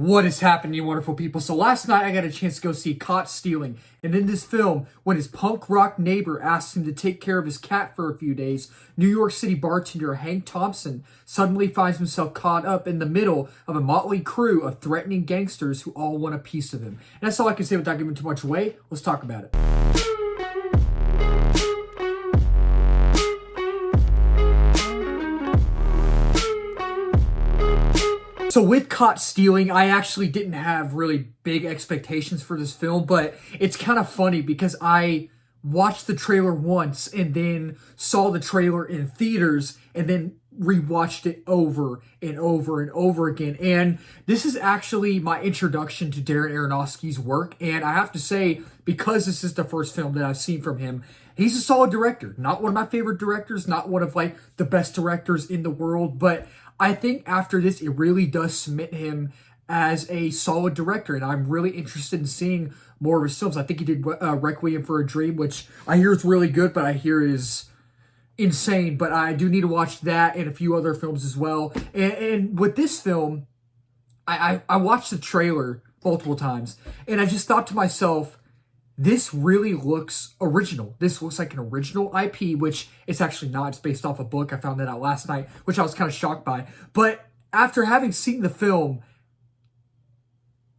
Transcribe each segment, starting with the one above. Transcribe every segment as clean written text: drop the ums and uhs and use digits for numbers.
What is happening, you wonderful people? So last night I got a chance to go see Caught Stealing. And in this film, when his punk rock neighbor asks him to take care of his cat for a few days, New York City bartender Hank Thompson suddenly finds himself caught up in the middle of a motley crew of threatening gangsters who all want a piece of him. And that's all I can say without giving too much away. Let's talk about it. So with Caught Stealing, I actually didn't have really big expectations for this film, but it's kind of funny because I watched the trailer once and then saw the trailer in theaters and then rewatched it over and over and over again. And this is actually my introduction to Darren Aronofsky's work. And I have to say, because this is the first film that I've seen from him, he's a solid director. Not one of my favorite directors, not one of like the best directors in the world, but I think after this, it really does cement him as a solid director, and I'm really interested in seeing more of his films. I think he did Requiem for a Dream, which I hear is really good, but I hear is insane. But I do need to watch that and a few other films as well. And with this film, I watched the trailer multiple times, and I just thought to myself, this really looks original. This looks like an original IP, which it's actually not. It's based off a book. I found that out last night, which I was kind of shocked by. But after having seen the film,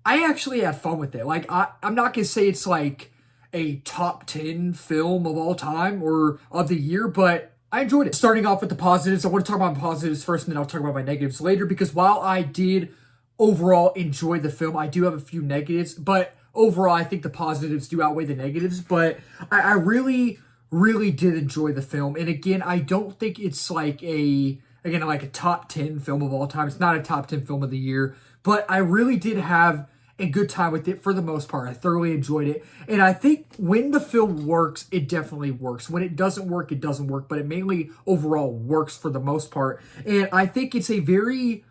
I actually had fun with it. Like, I'm not going to say it's like a top 10 film of all time or of the year, but I enjoyed it. Starting off with the positives, I want to talk about my positives first, and then I'll talk about my negatives later, because while I did overall enjoy the film, I do have a few negatives, but overall, I think the positives do outweigh the negatives, but I really, really did enjoy the film. And again, I don't think it's like a top 10 film of all time. It's not a top 10 film of the year, but I really did have a good time with it for the most part. I thoroughly enjoyed it. And I think when the film works, it definitely works. When it doesn't work, it doesn't work, but it mainly overall works for the most part. And I think it's a very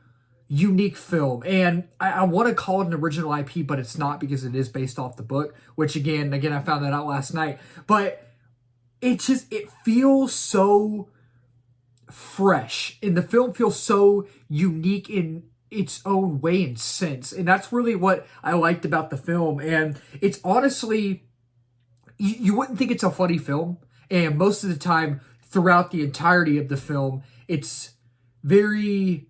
unique film, and I want to call it an original IP, but it's not, because it is based off the book, which again I found that out last night. But it feels so fresh, and the film feels so unique in its own way and sense, and that's really what I liked about the film. And it's honestly, you wouldn't think it's a funny film, and most of the time throughout the entirety of the film, it's very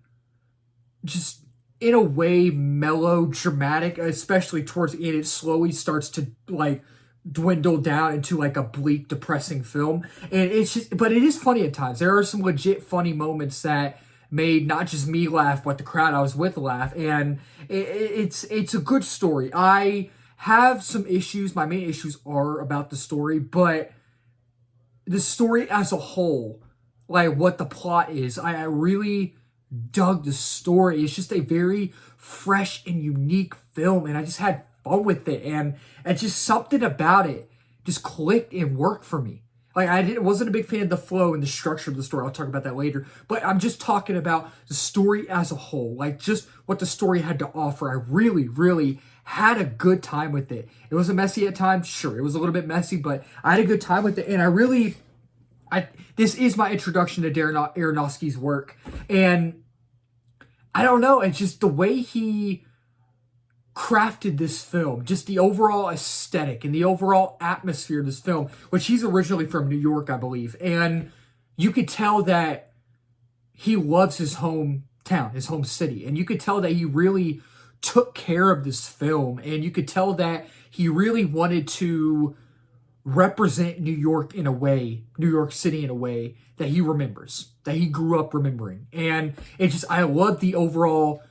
just in a way melodramatic, especially towards the end. It slowly starts to like dwindle down into like a bleak, depressing film. And it's just, but it is funny at times. There are some legit funny moments that made not just me laugh, but the crowd I was with laugh. And it's a good story. I have some issues. My main issues are about the story, but the story as a whole, like what the plot is, I really dug the story. It's just a very fresh and unique film, and I just had fun with it, and it's just something about it just clicked and worked for me. Like, wasn't a big fan of the flow and the structure of the story. I'll talk about that later, but I'm just talking about the story as a whole, like just what the story had to offer. I really, really had a good time with it. It was messy at times, sure, it was a little bit messy, but I had a good time with it, and this is my introduction to Darren Aronofsky's work, and I don't know, it's just the way he crafted this film, just the overall aesthetic and the overall atmosphere of this film, which he's originally from New York, I believe, and you could tell that he loves his hometown, his home city, and you could tell that he really took care of this film, and you could tell that he really wanted to represent New York in a way, New York City in a way that he remembers, that he grew up remembering. And I love the overall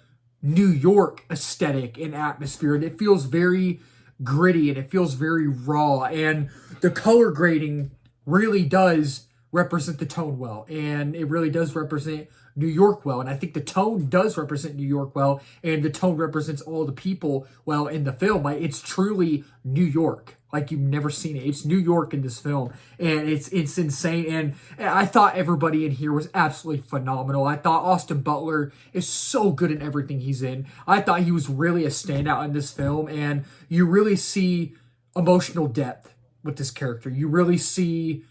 New York aesthetic and atmosphere, and it feels very gritty and it feels very raw, and the color grading really does represent the tone well, and it really does represent New York well, and I think the tone does represent New York well, and the tone represents all the people well in the film. Like, it's truly New York, like you've never seen it. It's New York in this film, and it's insane. And I thought everybody in here was absolutely phenomenal. I thought Austin Butler is so good in everything he's in. I thought he was really a standout in this film, and you really see emotional depth with this character. You really see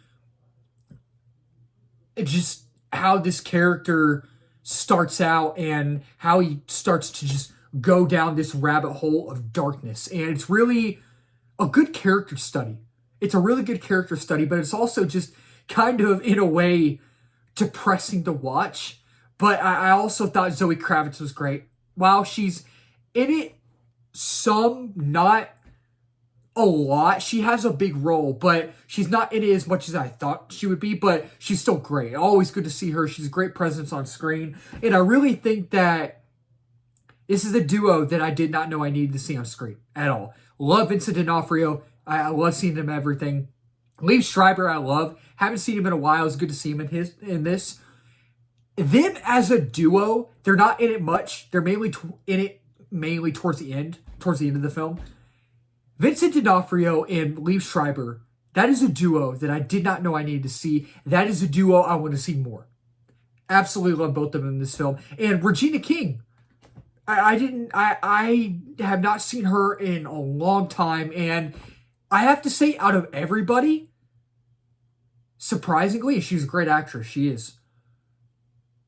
just how this character starts out and how he starts to just go down this rabbit hole of darkness. And it's really a good character study. It's a really good character study, but it's also just kind of, in a way, depressing to watch. But I also thought Zoe Kravitz was great. While she's in it some, not a lot. She has a big role, but she's not in it as much as I thought she would be, but she's still great. Always good to see her. She's a great presence on screen. And I really think that this is a duo that I did not know I needed to see on screen at all. Love Vincent D'Onofrio. I love seeing him in everything. Liev Schreiber, I love. Haven't seen him in a while. It's good to see him in this. Them as a duo, they're not in it much. They're mainly in it towards the end of the film. Vincent D'Onofrio and Liev Schreiber, that is a duo that I did not know I needed to see. That is a duo I want to see more. Absolutely love both of them in this film. And Regina King, I have not seen her in a long time, and I have to say, out of everybody, surprisingly, she's a great actress. She is.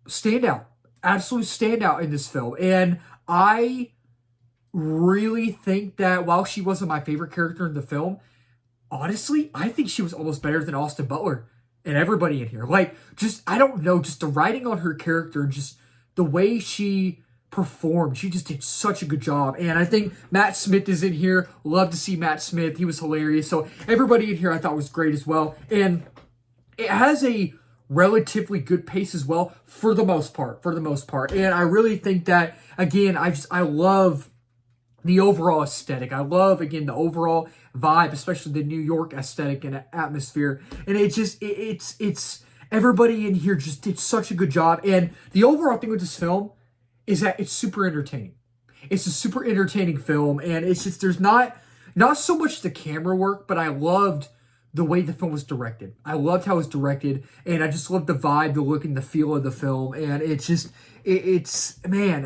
Standout. Absolute standout in this film. And I really think that while she wasn't my favorite character in the film, honestly, I think she was almost better than Austin Butler and everybody in here. Like, just, I don't know, just the writing on her character, just the way she performed, she just did such a good job. And I think Matt Smith is in here. Love to see Matt Smith. He was hilarious. So everybody in here I thought was great as well. And it has a relatively good pace as well for the most part. And I really think that, again, I love the overall aesthetic. I love, again, the overall vibe, especially the New York aesthetic and atmosphere. And it's everybody in here just did such a good job. And the overall thing with this film is that it's super entertaining. It's a super entertaining film, and it's just, there's not so much the camera work, but I loved the way the film was directed. I loved how it was directed, and I just loved the vibe, the look, and the feel of the film. And it's just, man,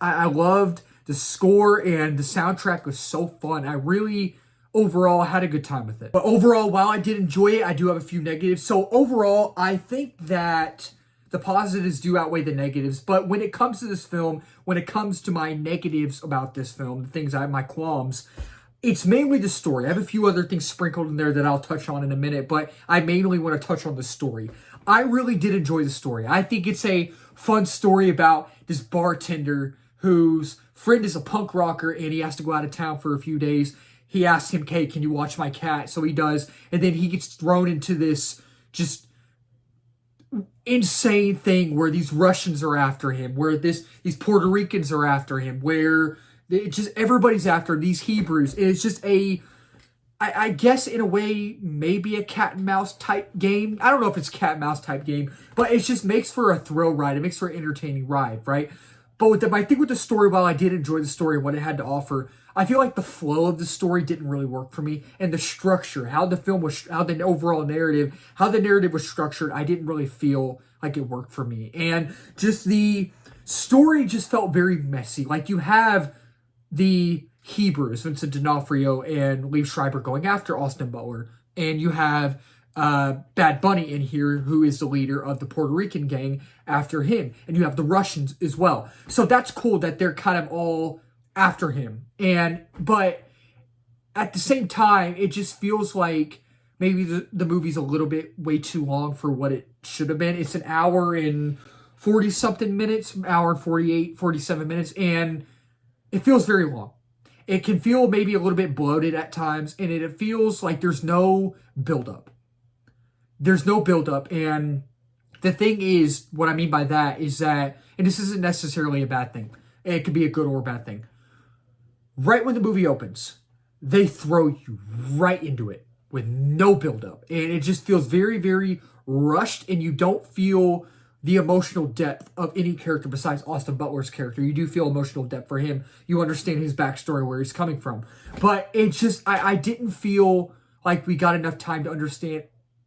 I loved the score, and the soundtrack was so fun. I really, overall, had a good time with it. But overall, while I did enjoy it, I do have a few negatives. So overall, I think that the positives do outweigh the negatives. But when it comes to this film, when it comes to my negatives about this film, the things my qualms, it's mainly the story. I have a few other things sprinkled in there that I'll touch on in a minute, but I mainly want to touch on the story. I really did enjoy the story. I think it's a fun story about this bartender whose friend is a punk rocker, and he has to go out of town for a few days. He asks him, "Hey, can you watch my cat?" So he does, and then he gets thrown into this just insane thing where these Russians are after him, where these Puerto Ricans are after him, where it's just everybody's after him, these Hebrews. And it's just I guess in a way, maybe a cat and mouse type game. I don't know if it's cat and mouse type game, but it just makes for a thrill ride. It makes for an entertaining ride, right? But I think with the story, while I did enjoy the story and what it had to offer, I feel like the flow of the story didn't really work for me. And the structure, how the film was, how the overall narrative, how the narrative was structured, I didn't really feel like it worked for me. And just the story just felt very messy. Like, you have the Hebrews, Vincent D'Onofrio and Liev Schreiber, going after Austin Butler. And you have Bad Bunny in here, who is the leader of the Puerto Rican gang, after him. And you have the Russians as well. So that's cool that they're kind of all after him. But at the same time, it just feels like maybe the movie's a little bit way too long for what it should have been. It's an hour and 40-something minutes, hour and 48, 47 minutes, and it feels very long. It can feel maybe a little bit bloated at times, and it feels like there's no buildup. There's no buildup, and the thing is, what I mean by that is that, and this isn't necessarily a bad thing, it could be a good or a bad thing. Right when the movie opens, they throw you right into it with no buildup, and it just feels very, very rushed, and you don't feel the emotional depth of any character besides Austin Butler's character. You do feel emotional depth for him. You understand his backstory, where he's coming from. But it just, I didn't feel like we got enough time to understand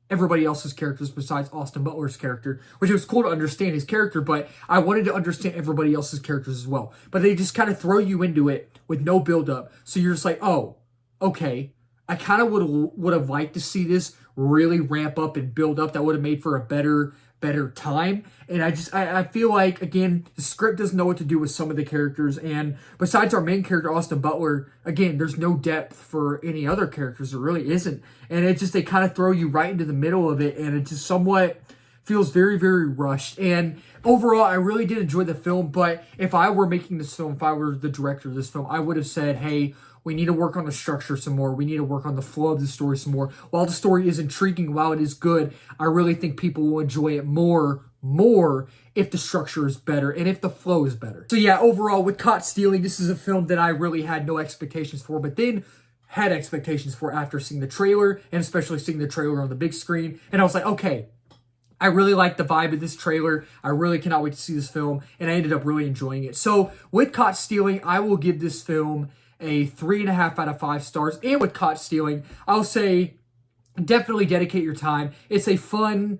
everybody else's characters besides Austin Butler's character, which was cool to understand his character, but I wanted to understand everybody else's characters as well. But they just kind of throw you into it with no build-up. So you're just like, oh, okay. I kind of would have liked to see this really ramp up and build up. That would have made for a better better time. And I feel like, again, the script doesn't know what to do with some of the characters. And besides our main character, Austin Butler, again, there's no depth for any other characters. There really isn't. And they kind of throw you right into the middle of it. And it just somewhat feels very, very rushed. And overall, I really did enjoy the film. But if I were making this film, if I were the director of this film, I would have said, hey, we need to work on the structure some more. We need to work on the flow of the story some more. While the story is intriguing, while it is good, I really think people will enjoy it more if the structure is better and if the flow is better. So yeah, overall, with Caught Stealing, this is a film that I really had no expectations for, but then had expectations for after seeing the trailer, and especially seeing the trailer on the big screen. And I was like, okay, I really like the vibe of this trailer. I really cannot wait to see this film, and I ended up really enjoying it. So with Caught Stealing, I will give this film a 3.5 out of 5 stars. And with Caught Stealing, I'll say definitely dedicate your time. It's a fun,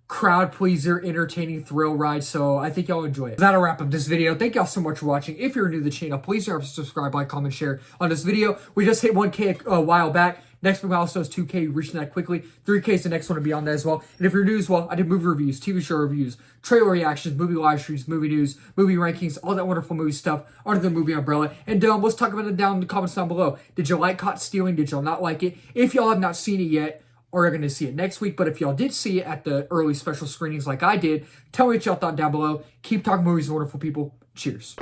crowd pleaser, entertaining thrill ride, so I think y'all enjoy it. That'll wrap up this video. Thank y'all so much for watching. If you're new to the channel, please remember to subscribe, like, comment, share on this video. We just hit 1K a while back. Next big milestone is 2K, reaching that quickly. 3K is the next one to be on that as well. And if you're new as well, I did movie reviews, TV show reviews, trailer reactions, movie live streams, movie news, movie rankings, all that wonderful movie stuff under the movie umbrella. And let's talk about it down in the comments down below. Did you like Caught Stealing? Did y'all not like it? If y'all have not seen it yet, or are going to see it next week, but if y'all did see it at the early special screenings like I did, tell me what y'all thought down below. Keep talking movies, wonderful people. Cheers.